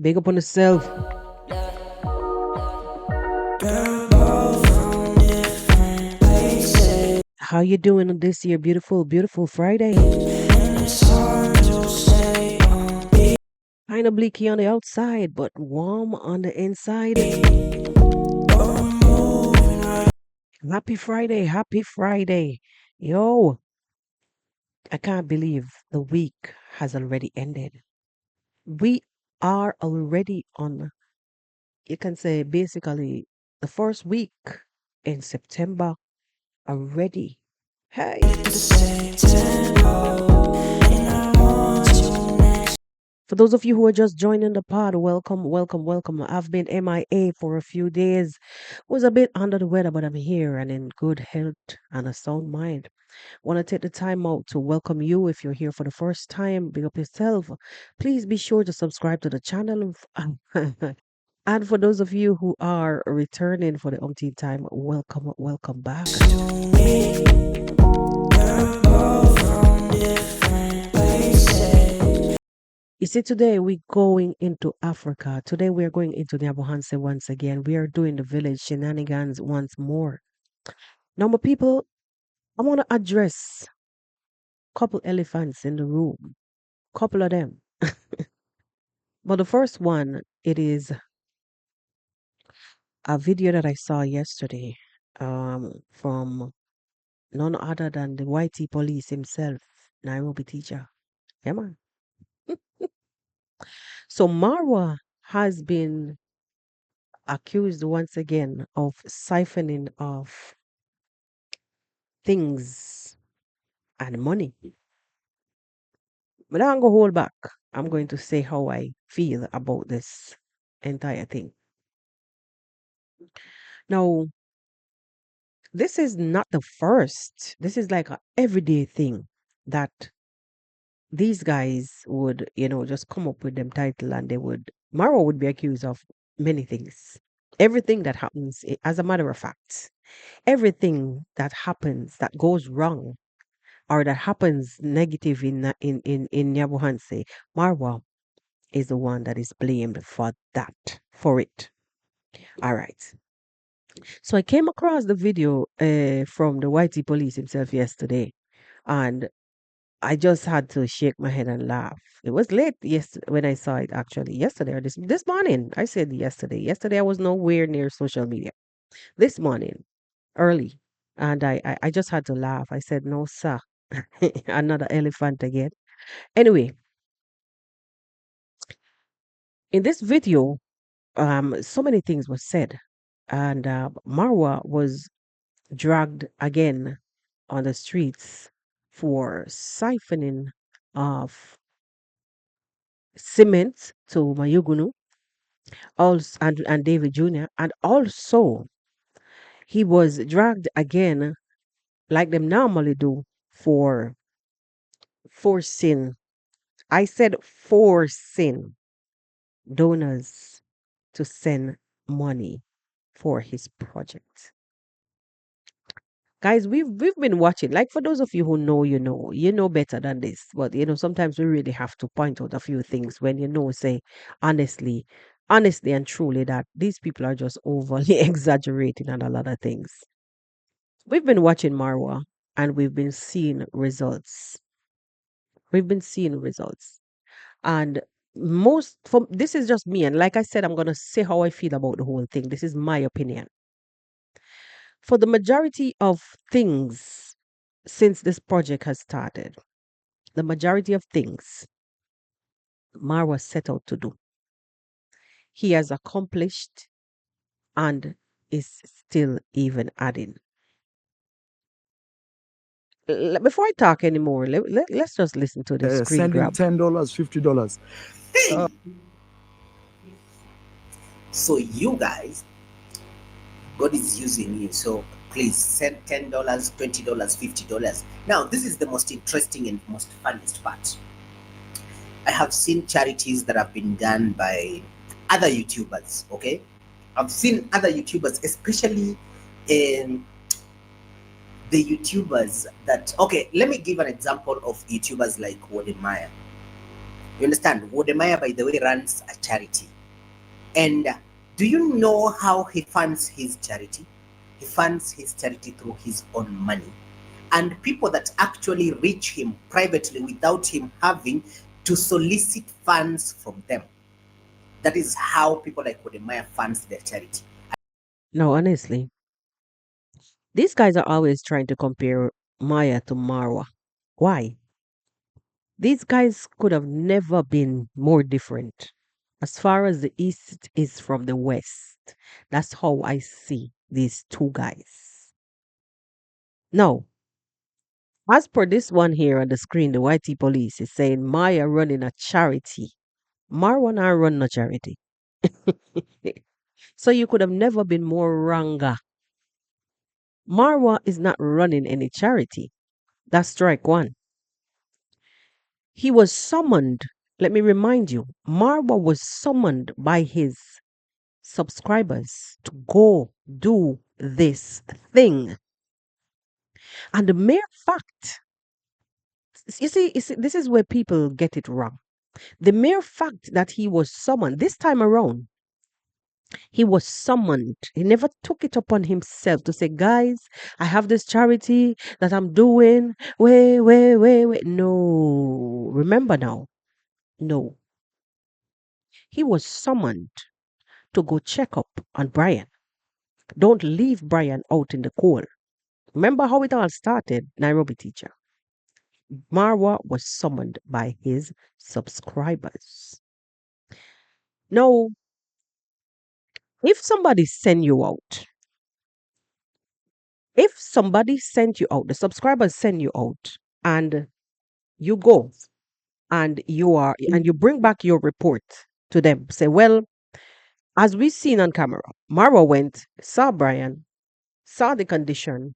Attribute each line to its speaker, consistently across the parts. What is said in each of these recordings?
Speaker 1: Big up on yourself. How you doing on this year? Beautiful, beautiful Friday. Kind of bleaky on the outside, but warm on the inside. Happy Friday, happy Friday. Yo, I can't believe the week has already ended. We are already on, you can say, basically the first week in September already. Hey. For those of you who are just joining the pod, welcome, welcome, welcome. I've been MIA for a few days. Was a bit under the weather, but I'm here and in good health and a sound mind. Want to take the time out to welcome you if you're here for the first time. Big up yourself. Please be sure to subscribe to the channel. And for those of you who are returning for the umpteenth time, welcome, welcome back. You see, today we're going into Africa. Today we are going into Nyabohanse once again. We are doing the village shenanigans once more. Now, my people, I want to address couple elephants in the room. Couple of them. But the first one, it is a video that I saw yesterday from none other than the YT police himself, Nairobi teacher. Yeah, man. So Marwa has been accused once again of siphoning off things and money. But I'm going to hold back. I'm going to say how I feel about this entire thing. Now, this is not the first. This is like a everyday thing that these guys would, just come up with them title and Maro would be accused of many things. Everything that happens, as a matter of fact, everything that happens that goes wrong or that happens negative in Nyabuhanse, Marwa is the one that is blamed for it. All right. So I came across the video from the YT police himself yesterday, and I just had to shake my head and laugh. It was late when I saw it actually yesterday or this morning. I said yesterday. Yesterday I was nowhere near social media. This morning, early, and I just had to laugh. I said, "No, sir, another elephant again." Anyway, in this video, so many things were said, and Marwa was dragged again on the streets for siphoning of cement to Mayugunu also, and David Jr. And also, he was dragged again, like them normally do, for forcing, I said forcing donors to send money for his project. Guys, we've been watching. Like for those of you who know, you know better than this. But sometimes we really have to point out a few things when say honestly and truly that these people are just overly exaggerating on a lot of things. We've been watching Marwa and we've been seeing results. We've been seeing results. And most from this is just me. And like I said, I'm gonna say how I feel about the whole thing. This is my opinion. For the majority of things since this project has started, the majority of things Marwa set out to do, he has accomplished and is still even adding. Before I talk anymore, let's just listen to this screen
Speaker 2: sending
Speaker 1: grab.
Speaker 2: $10, $50.
Speaker 3: So you guys, God is using you. So please send $10, $20, $50. Now, this is the most interesting and most funniest part. I have seen charities that have been done by other YouTubers, okay? I've seen other YouTubers, especially in the YouTubers that, okay, let me give an example of YouTubers like Wodemaya. You understand? Wodemaya, by the way, runs a charity. And do you know how he funds his charity? He funds his charity through his own money. And people that actually reach him privately without him having to solicit funds from them. That is how people like Wodemaya funds their charity.
Speaker 1: No, honestly, these guys are always trying to compare Maya to Marwa. Why? These guys could have never been more different. As far as the East is from the West, that's how I see these two guys. Now, as per this one here on the screen, the YT police is saying Maya running a charity. Marwa not running a charity. So you could have never been more wronger. Marwa is not running any charity. That's strike one. He was summoned. Let me remind you, Marwa was summoned by his subscribers to go do this thing. And the mere fact, you see, this is where people get it wrong. The mere fact that he was summoned this time around, he was summoned. He never took it upon himself to say, guys, I have this charity that I'm doing. Wait, wait, wait, wait. No. Remember now. No. He was summoned to go check up on Brian. Don't leave Brian out in the cold. Remember how it all started, Nairobi teacher. Marwa was summoned by his subscribers. Now, if somebody send you out, if somebody sent you out, the subscribers send you out, and you go and you bring back your report to them, say, well, as we seen on camera, Marwa went, saw Brian, saw the condition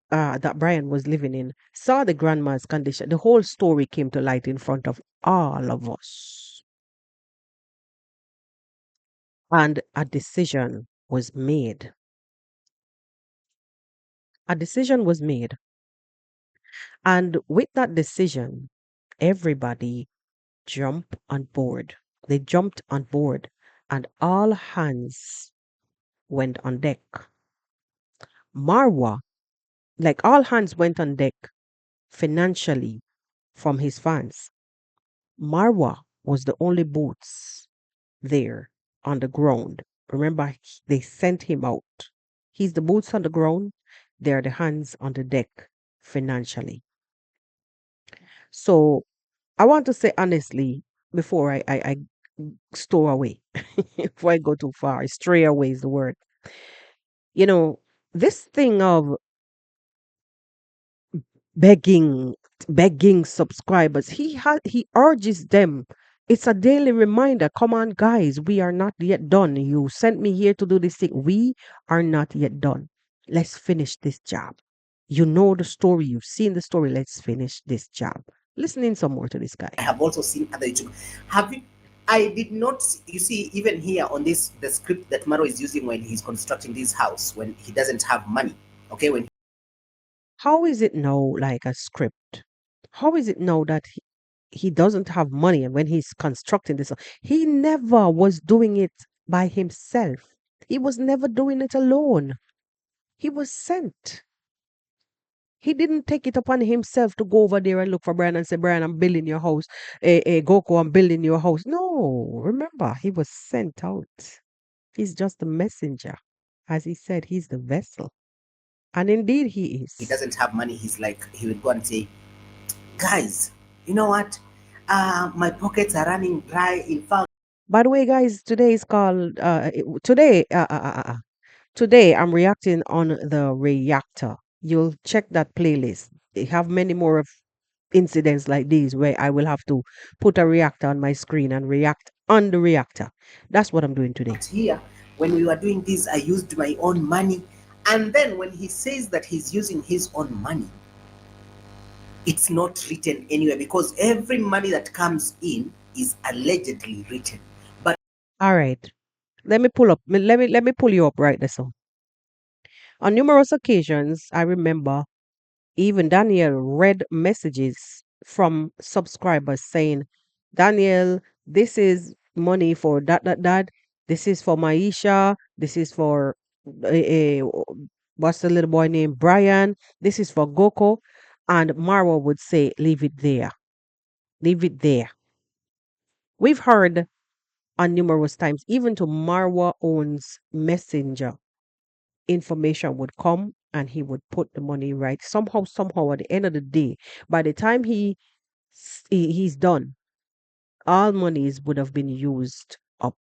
Speaker 1: that Brian was living in, saw the grandma's condition. The whole story came to light in front of all of us. And a decision was made. A decision was made. And with that decision, everybody jumped on board. They jumped on board, and all hands went on deck. Marwa, like all hands went on deck financially from his fans. Marwa was the only boots there on the ground. Remember, they sent him out. He's the boots on the ground, they're the hands on the deck financially. So I want to say honestly, before I store away, before I go too far, stray away is the word. You know, this thing of begging, begging subscribers, he urges them. It's a daily reminder. Come on, guys, we are not yet done. You sent me here to do this thing. We are not yet done. Let's finish this job. You know the story. You've seen the story. Let's finish this job. Listening some more to this
Speaker 3: I
Speaker 1: guy.
Speaker 3: have also seen other YouTube. Have you? I did not. You see, even here on this, the script that Maro is using when he's constructing this house, when he doesn't have money. Okay, when
Speaker 1: How is it now like a script? How is it now that he doesn't have money and when he's constructing this, he never was doing it by himself. He was never doing it alone. He was sent. He didn't take it upon himself to go over there and look for Brian and say, Brian, I'm building your house. Goko, I'm building your house. No, remember, he was sent out. He's just a messenger. As he said, he's the vessel. And indeed, he
Speaker 3: he
Speaker 1: is.
Speaker 3: doesn't have money, he's like he would go and say, guys, you know what? My pockets are running dry. In fact,
Speaker 1: By the way, guys, today is called, today I'm reacting on the reactor. You'll check that playlist. They have many more of incidents like these where I will have to put a reactor on my screen and react on the reactor. That's what I'm doing today.
Speaker 3: here, when we were doing this, I used my own money. And then when he says that he's using his own money, it's not written anywhere because every money that comes in is allegedly written. But
Speaker 1: All right. Let me pull you up right there. So on numerous occasions, I remember even Daniel read messages from subscribers saying Daniel, this is money for that. This is for Maisha. This is for what's the little boy named Brian. This is for Goko. And Marwa would say, leave it there. Leave it there. We've heard on numerous times, even to Marwa owns messenger, information would come and he would put the money right. Somehow at the end of the day, by the time he's done, all monies would have been used up.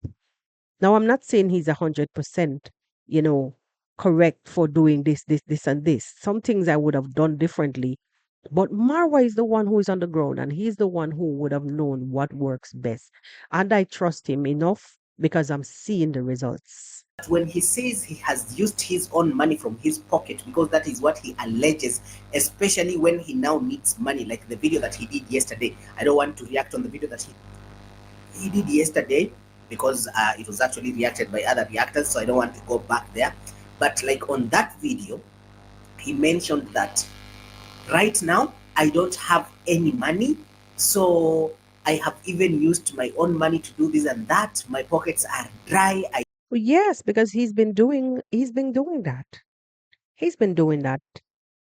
Speaker 1: Now, I'm not saying he's 100%, you know, correct for doing this, and this. Some things I would have done differently. But Marwa is the one who is on the ground, and he's the one who would have known what works best. And I trust him enough because I'm seeing the results.
Speaker 3: When he says he has used his own money from his pocket, because that is what he alleges, especially when he now needs money, like the video that he did yesterday. I don't want to react on the video that he did yesterday because it was actually reacted by other reactors, so I don't want to go back there. But like on that video, he mentioned that right now I don't have any money, so I have even used my own money to do this and that. My pockets are dry.
Speaker 1: Well, yes, because he's been doing that. He's been doing that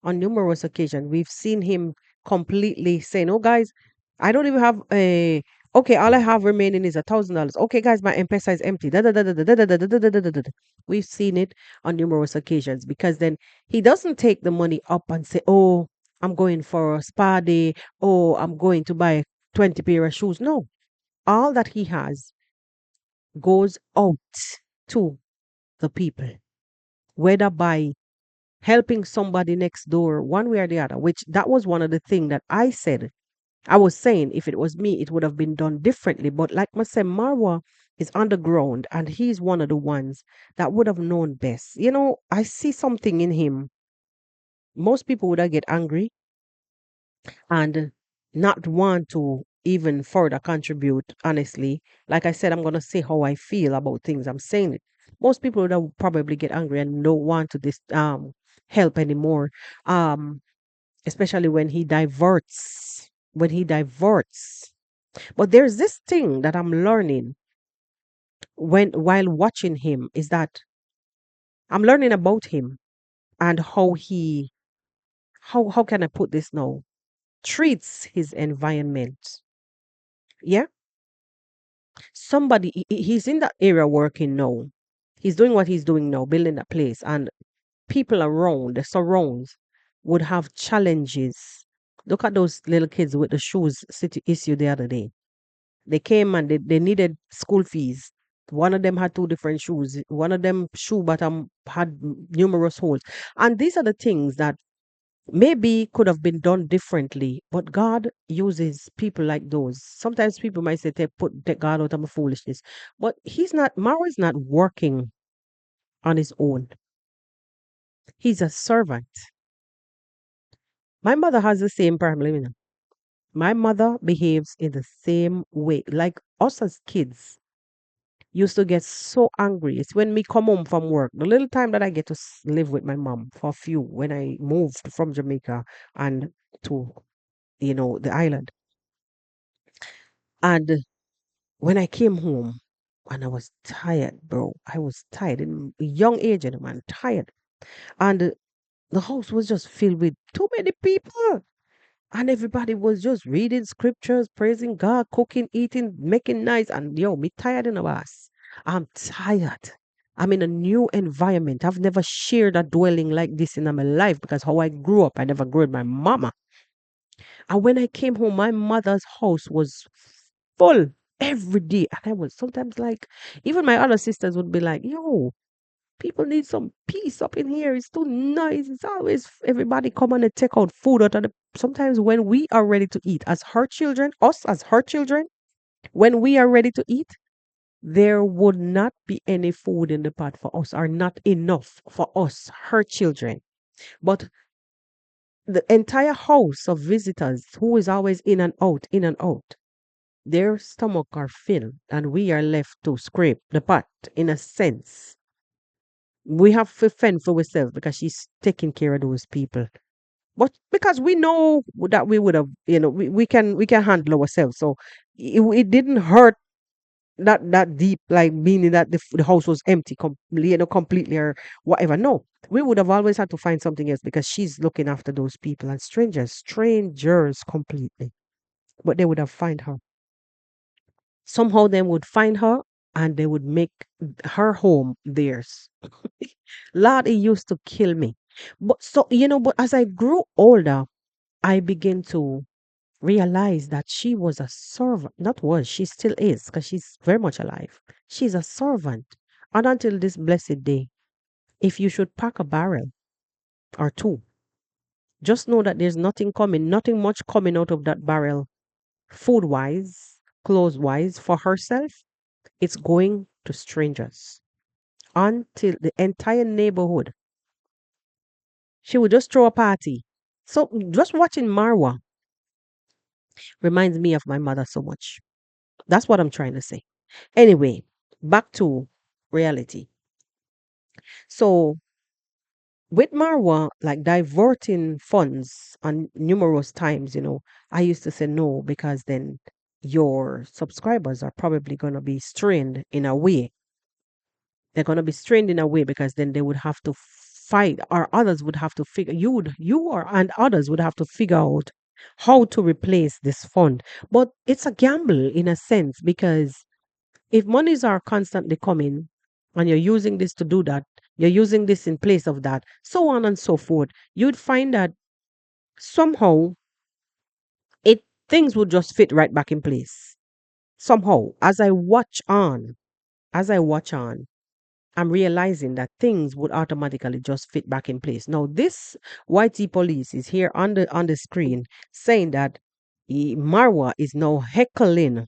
Speaker 1: on numerous occasions. We've seen him completely saying, "Oh, guys, I don't even have a. Okay, all I have remaining is $1,000. Okay, guys, my M-Pesa is empty." Da, da, da, da, da, da, da, da, da, da, da, da, da, da. We've seen it on numerous occasions because then he doesn't take the money up and say, "Oh, I'm going for a spa day. Oh, I'm going to buy 20 pair of shoes." No, all that he has goes out to the people, whether by helping somebody next door one way or the other, which that was one of the things that I said. I was saying if it was me, it would have been done differently. But like I said, Marwa is underground and he's one of the ones that would have known best. I see something in him. Most people would have get angry and not want to even further contribute, honestly. Like I said, I'm going to say how I feel about things. I'm saying it. Most people would have probably get angry and don't want to help anymore. Um, Especially when he diverts. But there's this thing that I'm learning while watching him is that I'm learning about him and how can I put this now? Treats his environment. Yeah. He's in that area working now. He's doing what he's doing now, building that place, and people around, the surrounds, would have challenges. Look at those little kids with the shoes city issue the other day. They came and they needed school fees. One of them had two different shoes. One of them shoe bottom had numerous holes. And these are the things that maybe could have been done differently. But God uses people like those. Sometimes people might say, take God out of my foolishness. But Mara is not working on his own. He's a servant. My mother has the same problem. My mother behaves in the same way. Like us as kids used to get so angry. It's when me come home from work, the little time that I get to live with my mom for a few when I moved from Jamaica and to, the island. And when I came home and I was tired, bro, I was tired in a young age, and I'm tired. And the house was just filled with too many people. And everybody was just reading scriptures, praising God, cooking, eating, making nice. And yo, me tired in a ass. I'm tired. I'm in a new environment. I've never shared a dwelling like this in my life because how I grew up, I never grew with my mama. And when I came home, my mother's house was full every day. And I was sometimes like, even my other sisters would be like, yo, people need some peace up in here. It's too nice. It's always everybody come and they take out food out of the. Sometimes when we are ready to eat, as her children, us as her children, when we are ready to eat, there would not be any food in the pot for us, or not enough for us, her children. But the entire house of visitors who is always in and out, their stomach are filled, and we are left to scrape the pot in a sense. We have to fend for ourselves because she's taking care of those people. But because we know that we would have, we can handle ourselves. So it didn't hurt that deep, like meaning that the house was empty, completely or whatever. No, we would have always had to find something else because she's looking after those people and strangers completely. But they would have find her somehow. They would find her and they would make her home theirs. Lord, it used to kill me. But as I grew older, I began to realize that she was a servant. Not was, she still is, because she's very much alive. She's a servant. And until this blessed day, if you should pack a barrel or two, just know that there's nothing much coming out of that barrel, food wise, clothes wise, for herself. It's going to strangers until the entire neighborhood. She would just throw a party. So just watching Marwa reminds me of my mother so much. That's what I'm trying to say. Anyway, back to reality. So with Marwa, like diverting funds on numerous times, I used to say no because then your subscribers are probably going to be strained in a way. They're going to be strained in a way because then they would have to fight, or others would have to figure, you or and others would have to figure out how to replace this fund. But it's a gamble in a sense because if monies are constantly coming and you're using this to do that, you're using this in place of that, so on and so forth, you'd find that somehow it things would just fit right back in place. Somehow, as I watch on, I'm realizing that things would automatically just fit back in place. Now, this YT police is here on the screen saying that Marwa is now heckling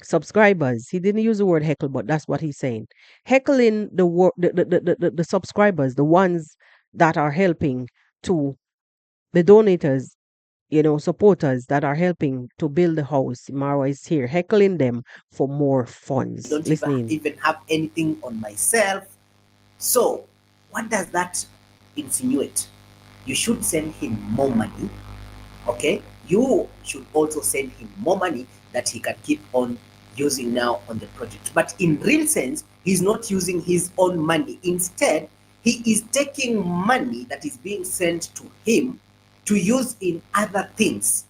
Speaker 1: subscribers. He didn't use the word heckle, but that's what he's saying. Heckling the subscribers, the ones that are helping to the donators, supporters that are helping to build the house. Mara is here heckling them for more funds.
Speaker 3: Don't
Speaker 1: Listening.
Speaker 3: even have anything on myself. So, what does that insinuate? You should send him more money, okay? You should also send him more money that he can keep on using now on the project. But in real sense, he's not using his own money. Instead, he is taking money that is being sent to him to use in other things,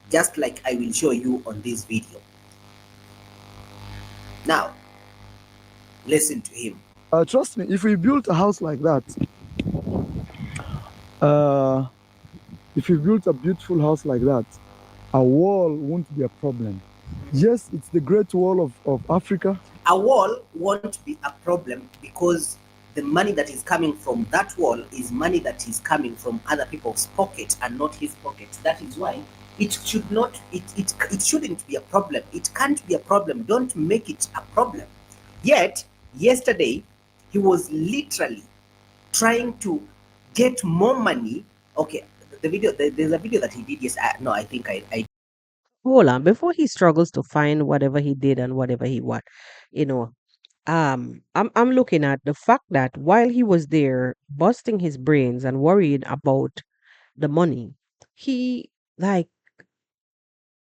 Speaker 3: just like I will show you on this video. Now, listen to him.
Speaker 2: Trust me, if we built a house like that, uh, if we built a beautiful house like that, a wall won't be a problem. Yes, it's the Great Wall of Africa.
Speaker 3: A wall won't be a problem because the money that is coming from that wall is money that is coming from other people's pocket and not his pocket. That is why it shouldn't be a problem. It can't be a problem. Don't make it a problem. Yet yesterday he was literally trying to get more money. Okay, there's a video that he did. Yes, no, I think I
Speaker 1: Hold on, before he struggles to find whatever he did and whatever he what, you know, I'm looking at the fact that while he was there busting his brains and worried about the money, he like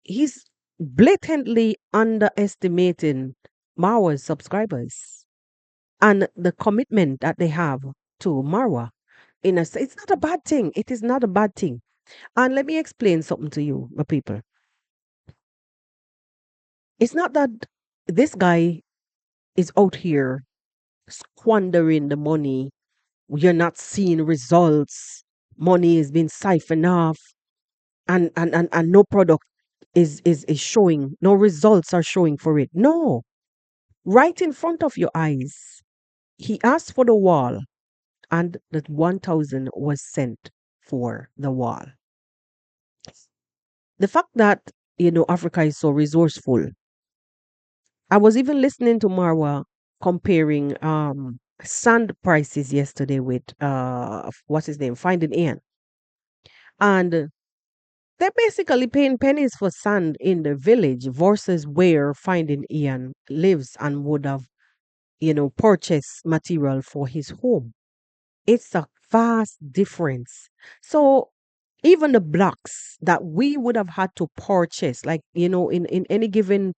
Speaker 1: he's blatantly underestimating Marwa's subscribers and the commitment that they have to Marwa. It's not a bad thing. It is not a bad thing. And let me explain something to you, my people. It's not that this guy is out here squandering the money. You're not seeing results. Money is being siphoned off, and no product is showing. No results are showing for it. No, right in front of your eyes. He asked for the wall, and that 1,000 was sent for the wall. The fact that Africa is so resourceful. I was even listening to Marwa comparing sand prices yesterday with what's his name, Finding Ian, and they're basically paying pennies for sand in the village versus where Finding Ian lives and would have purchased material for his home. It's a vast difference. So Even the blocks that we would have had to purchase, like, in any given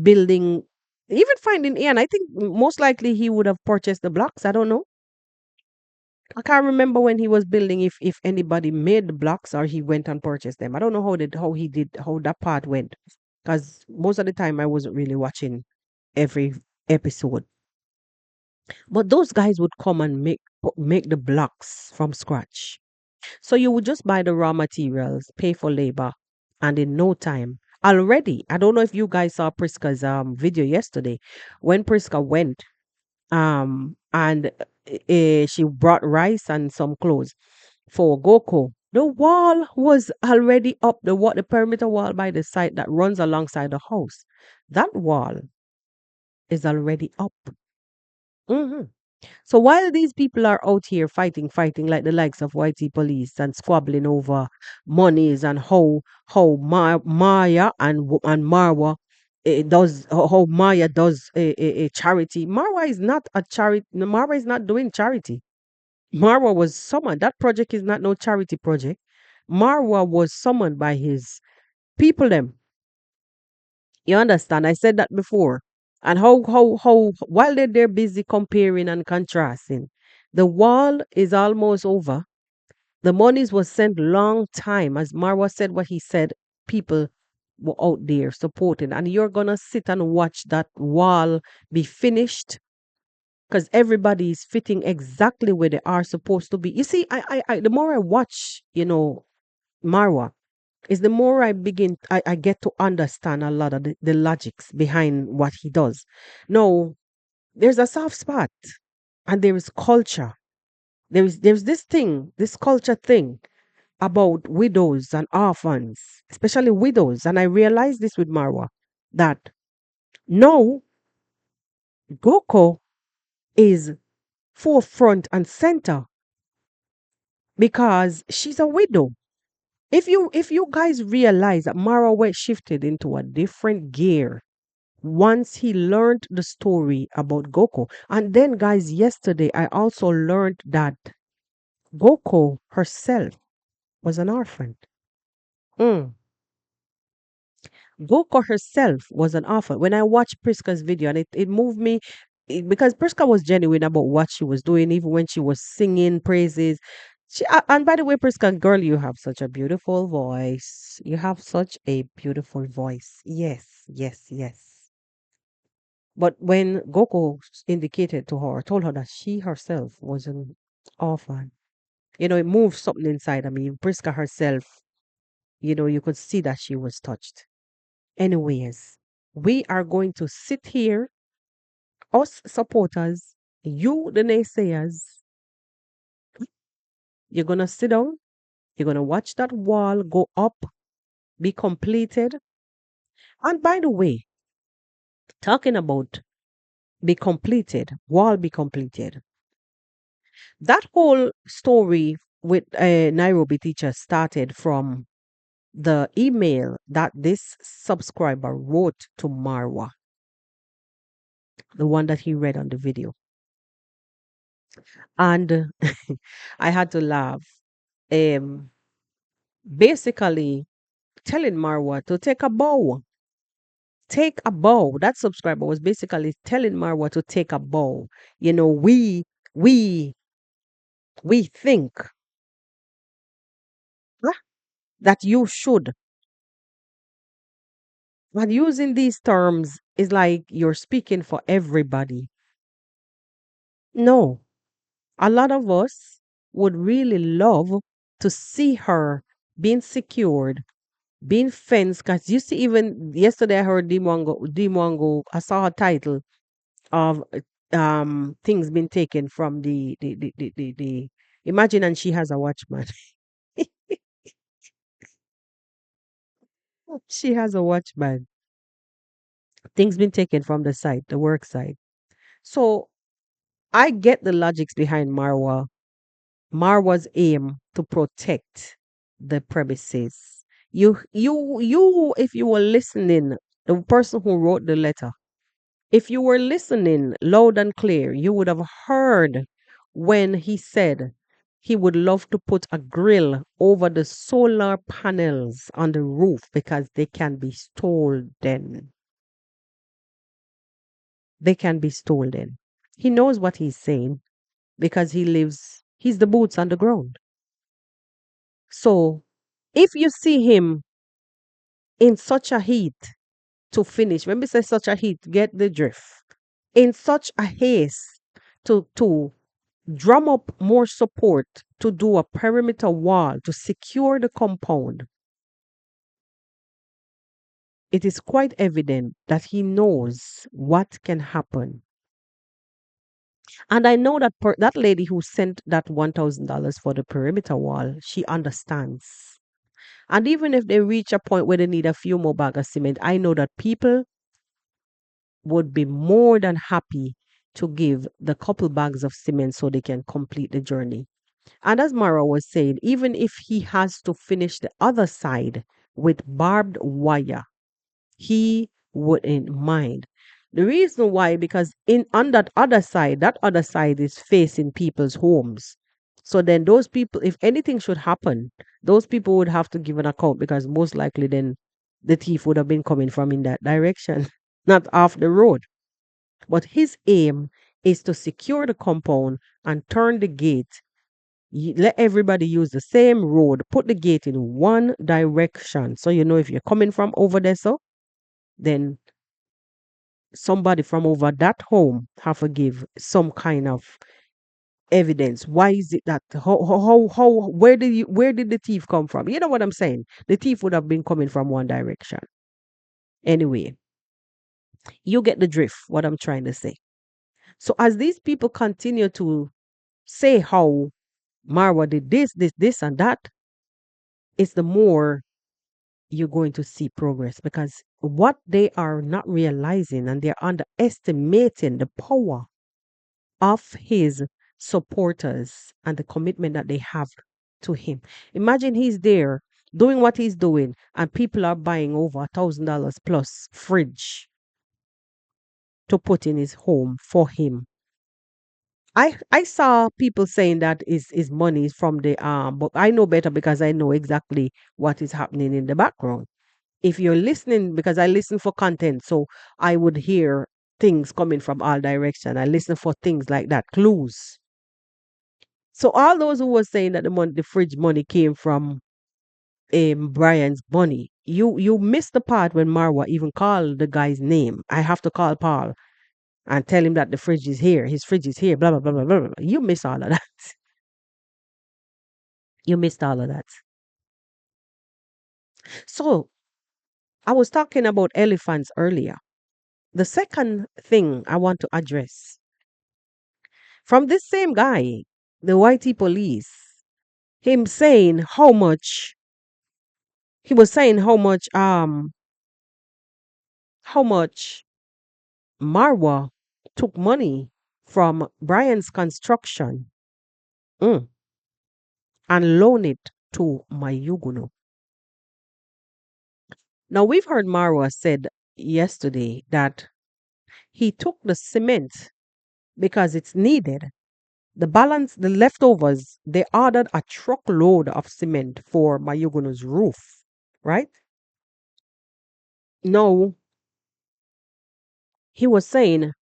Speaker 1: building, even finding Ian, I think most likely he would have purchased the blocks. I don't know. I can't remember when he was building if anybody made the blocks or he went and purchased them. I don't know how that part went. Because most of the time I wasn't really watching every episode. But those guys would come and make the blocks from scratch. So you would just buy the raw materials, pay for labor, and in no time, already, I don't know if you guys saw Priska's video yesterday when Priska went and she brought rice and some clothes for Goko. The wall was already up, the perimeter wall by the side that runs alongside the house. That wall is already up. Mhm. So while these people are out here fighting like the likes of YT police and squabbling over monies and how Maya and Marwa does how Maya does a charity. Marwa is not a charity. Marwa is not doing charity. Marwa was summoned. That project is not no charity project. Marwa was summoned by his people them. You understand? I said that before. And how while they're busy comparing and contrasting, the wall is almost over. The monies was sent long time. As Marwa said what he said, people were out there supporting. And you're gonna sit and watch that wall be finished because everybody is fitting exactly where they are supposed to be. You see, I the more I watch, Marwa, is the more I get to understand a lot of the logics behind what he does. No, there's a soft spot and there is culture. There's this thing, this culture thing about widows and orphans, especially widows. And I realized this with Marwa that no, Goko is forefront and center because she's a widow. If you guys realize that Marwa went shifted into a different gear once he learned the story about Goko. And then, guys, yesterday I also learned that Goko herself was an orphan. Mm. Goko herself was an orphan. When I watched Priska's video, and it moved me because Priska was genuine about what she was doing, even when she was singing praises. And by the way, Priska, girl, you have such a beautiful voice. You have such a beautiful voice. Yes, yes, yes. But when Goko indicated to her, told her that she herself was an orphan, it moved something inside of me. Priska herself, you could see that she was touched. Anyways, we are going to sit here, us supporters, you, the naysayers, you're going to sit down, you're going to watch that wall go up, be completed. And by the way, talking about be completed, wall be completed. That whole story with Nairobi teacher started from the email that this subscriber wrote to Marwa, the one that he read on the video. And I had to laugh. Um, Basically telling Marwa to take a bow. Take a bow. That subscriber was basically telling Marwa to take a bow. We we think ah, that you should. But using these terms is like you're speaking for everybody. No, a lot of us would really love to see her being secured, being fenced. Because you see, even yesterday I heard Dimwango, I saw a title of things being taken from the imagine, and she has a watchman. She has a watchman. Things been taken from the site, the work site. So I get the logics behind Marwa's aim to protect the premises. If you were listening, the person who wrote the letter, if you were listening loud and clear, you would have heard when he said he would love to put a grill over the solar panels on the roof because they can be stolen. They can be stolen. He knows what he's saying because he's the boots on the ground. So if you see him in such a heat to finish, when we say such a heat, get the drift, in such a haste to drum up more support to do a perimeter wall to secure the compound, it is quite evident that he knows what can happen. And I know that that lady who sent that $1,000 for the perimeter wall, she understands. And even if they reach a point where they need a few more bags of cement, I know that people would be more than happy to give the couple bags of cement so they can complete the journey. And as Mara was saying, even if he has to finish the other side with barbed wire, he wouldn't mind. The reason why, because in on that other side is facing people's homes. So then those people, if anything should happen, those people would have to give an account because most likely then the thief would have been coming from in that direction, not off the road. But his aim is to secure the compound and turn the gate. Let everybody use the same road. Put the gate in one direction. So you know if you're coming from over there, so then somebody from over that home have to give some kind of evidence. Why is it that where did the thief come from? You know what I'm saying? The thief would have been coming from one direction. Anyway, you get the drift, what I'm trying to say. So as these people continue to say how Marwa did this, and that, it's the more you're going to see progress because what they are not realizing and they're underestimating the power of his supporters and the commitment that they have to him. Imagine he's there doing what he's doing and people are buying over $1,000 plus fridge to put in his home for him. I saw people saying that is money from the but I know better because I know exactly what is happening in the background. If you're listening, because I listen for content, so I would hear things coming from all direction. I listen for things like that, clues. So all those who were saying that the fridge money came from Brian's money, you missed the part when Marwa even called the guy's name. I have to call Paul and tell him that the fridge is here. His fridge is here. Blah blah blah blah blah. Blah. You missed all of that. You missed all of that. So I was talking about elephants earlier. The second thing I want to address from this same guy, the YT police, him saying how much he was saying how much Marwa took money from Brian's construction, mm, and loan it to Mayuguno. Now we've heard Marwa said yesterday that he took the cement because it's needed. The balance, the leftovers, they ordered a truckload of cement for Mayuguno's roof, right? No, he was saying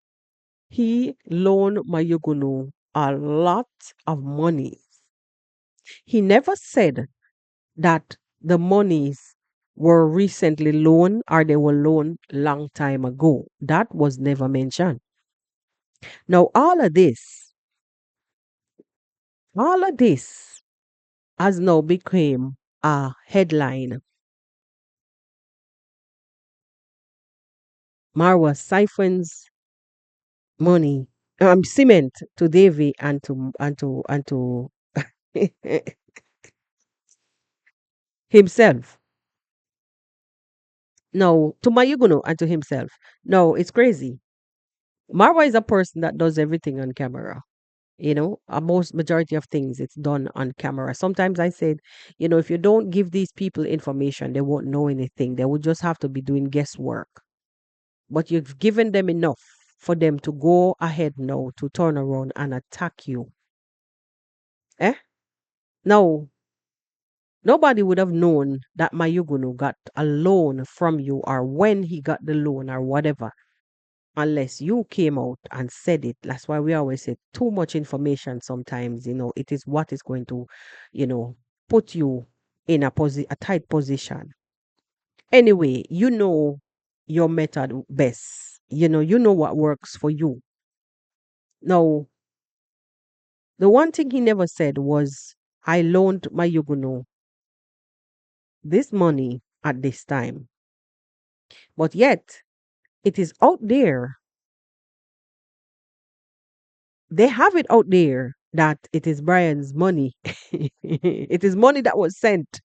Speaker 1: he loaned Mayugunu a lot of money. He never said that the monies were recently loaned or they were loaned long time ago. That was never mentioned. Now all of this has now become a headline. Marwa siphons money, cement to Davy and to himself. No, to Mayuguno and to himself. No, it's crazy. Marwa is a person that does everything on camera. Most majority of things it's done on camera. Sometimes I said, if you don't give these people information, they won't know anything. They would just have to be doing guesswork. But you've given them enough for them to go ahead now to turn around and attack you. Eh? Now, nobody would have known that Mayugunu got a loan from you or when he got the loan or whatever unless you came out and said it. That's why we always say too much information sometimes, it is what is going to, you know, put you in a tight position. Anyway, your method best. You know what works for you. Now, the one thing he never said was, I loaned my Yuguno this money at this time. But yet, it is out there. They have it out there that it is Brian's money. It is money that was sent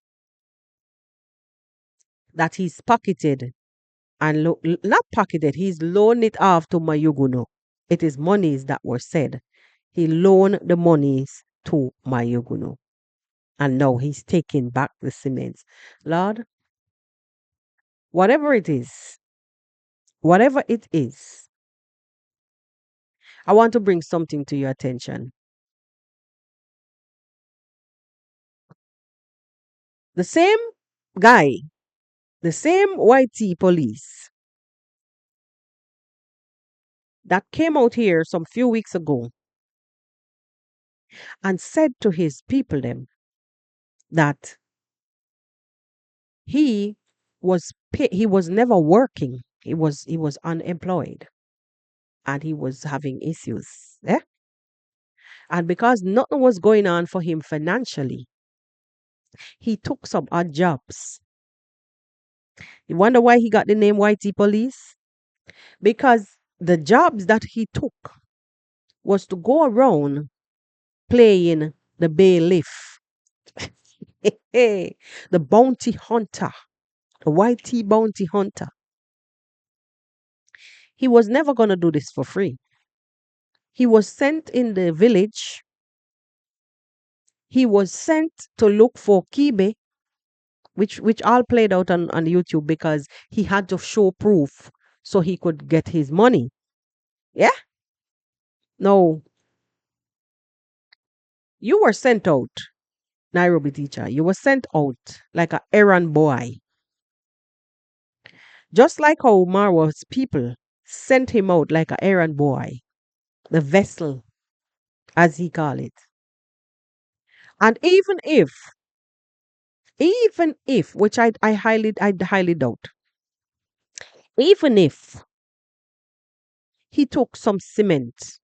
Speaker 1: that he's pocketed and not pocketed, he's loaned it off to Mayuguno. It is monies that were said. He loaned the monies to Mayuguno. And now he's taking back the cements. Lord, whatever it is, whatever it is, I want to bring something to your attention. The same guy, the same YT police that came out here some few weeks ago and said to his people them that he he was never working. He was unemployed and he was having issues. Eh? And because nothing was going on for him financially, he took some odd jobs. You wonder why he got the name YT Police? Because the jobs that he took was to go around playing the bailiff, the bounty hunter, the YT bounty hunter. He was never going to do this for free. He was sent in the village. He was sent to look for Kibe, which all played out on YouTube because he had to show proof so he could get his money. Yeah? No, you were sent out, Nairobi teacher. You were sent out like an errand boy. Just like how Marwa's people sent him out like an errand boy, the vessel, as he called it. And even if, which I highly doubt, even if he took some cement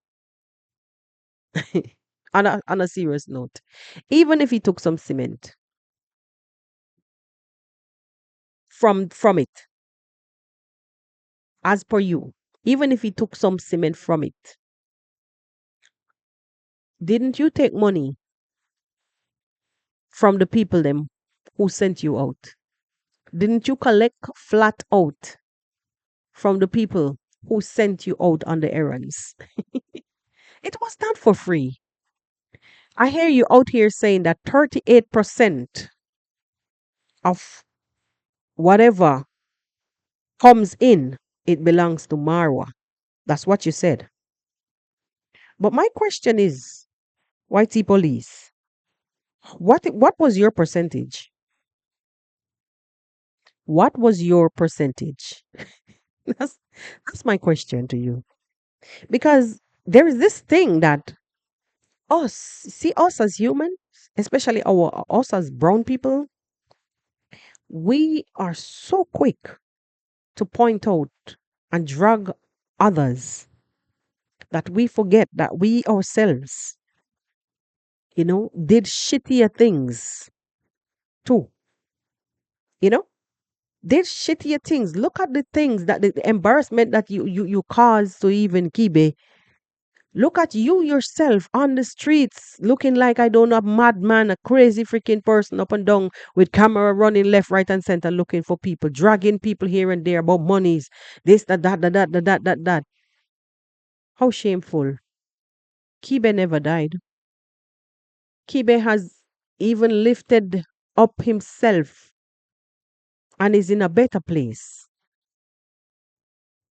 Speaker 1: on a serious note, even if he took some cement from it, as per you, even if he took some cement from it, didn't you take money from the people them who sent you out? Didn't you collect flat out from the people who sent you out on the errands? It was not for free. I hear you out here saying that 38% of whatever comes in, it belongs to Marwa. That's what you said. But my question is, YT police, what was your percentage? What was your percentage? That's that's my question to you. Because there is this thing that us as humans, especially us as brown people, we are so quick to point out and drag others that we forget that we ourselves, did shittier things too. You know, did shittier things. Look at the things that the embarrassment that you caused to even Kibe. Look at you yourself on the streets looking like I don't know, a madman, a crazy freaking person up and down with camera running left, right, and center looking for people, dragging people here and there about monies, this, that. How shameful. Kibe never died. Kibe has even lifted up himself and is in a better place.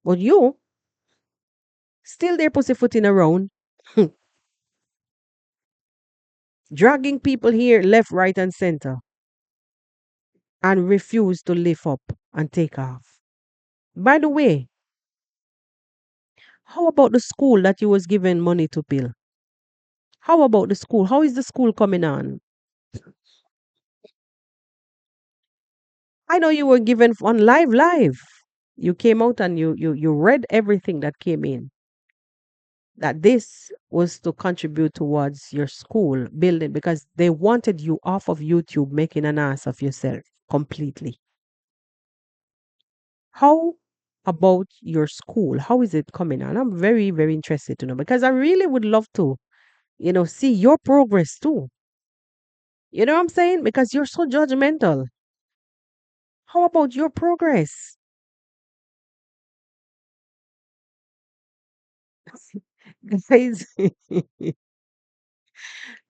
Speaker 1: But you still there pussyfooting around. dragging people here left, right, and center, and refuse to lift up and take off. By the way, how about the school that you was given money to build? How about the school? How is the school coming on? I know you were given on live. You came out and you read everything that came in. That this was to contribute towards your school building because they wanted you off of YouTube making an ass of yourself completely. How about your school? How is it coming on? I'm very, very interested to know because I really would love to, see your progress too. You know what I'm saying? Because you're so judgmental. How about your progress? Guys,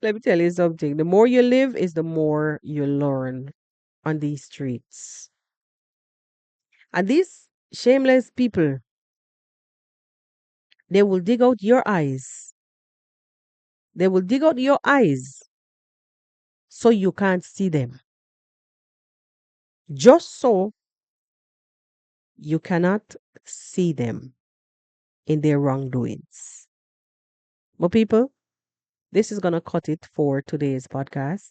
Speaker 1: let me tell you something. The more you live is the more you learn on these streets. And these shameless people, they will dig out your eyes. They will dig out your eyes so you can't see them. Just so you cannot see them in their wrongdoings. But people, this is going to cut it for today's podcast.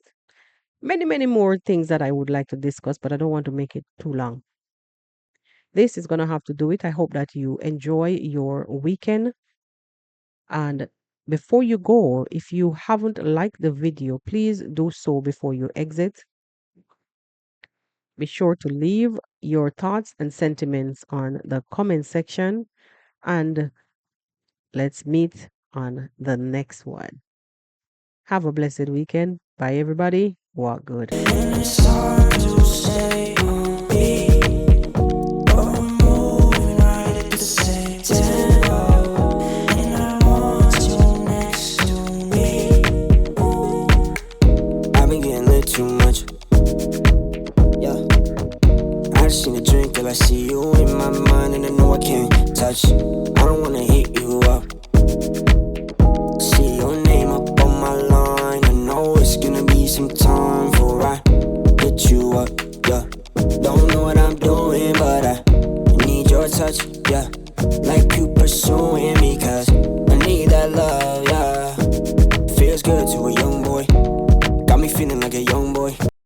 Speaker 1: Many, many more things that I would like to discuss, but I don't want to make it too long. This is going to have to do it. I hope that you enjoy your weekend. And before you go, if you haven't liked the video, please do so before you exit. Be sure to leave your thoughts and sentiments on the comment section. And let's meet on the next one. Have a blessed weekend. Bye, everybody. Walk good.
Speaker 4: I've been getting lit too much. Yeah. I just need a drink till I see you in my mind, and I know I can't touch. I don't wanna hit you up. See your name up on my line. I know it's gonna be some time before I hit you up. Yeah. Don't know what I'm doing, but I need your touch. Yeah.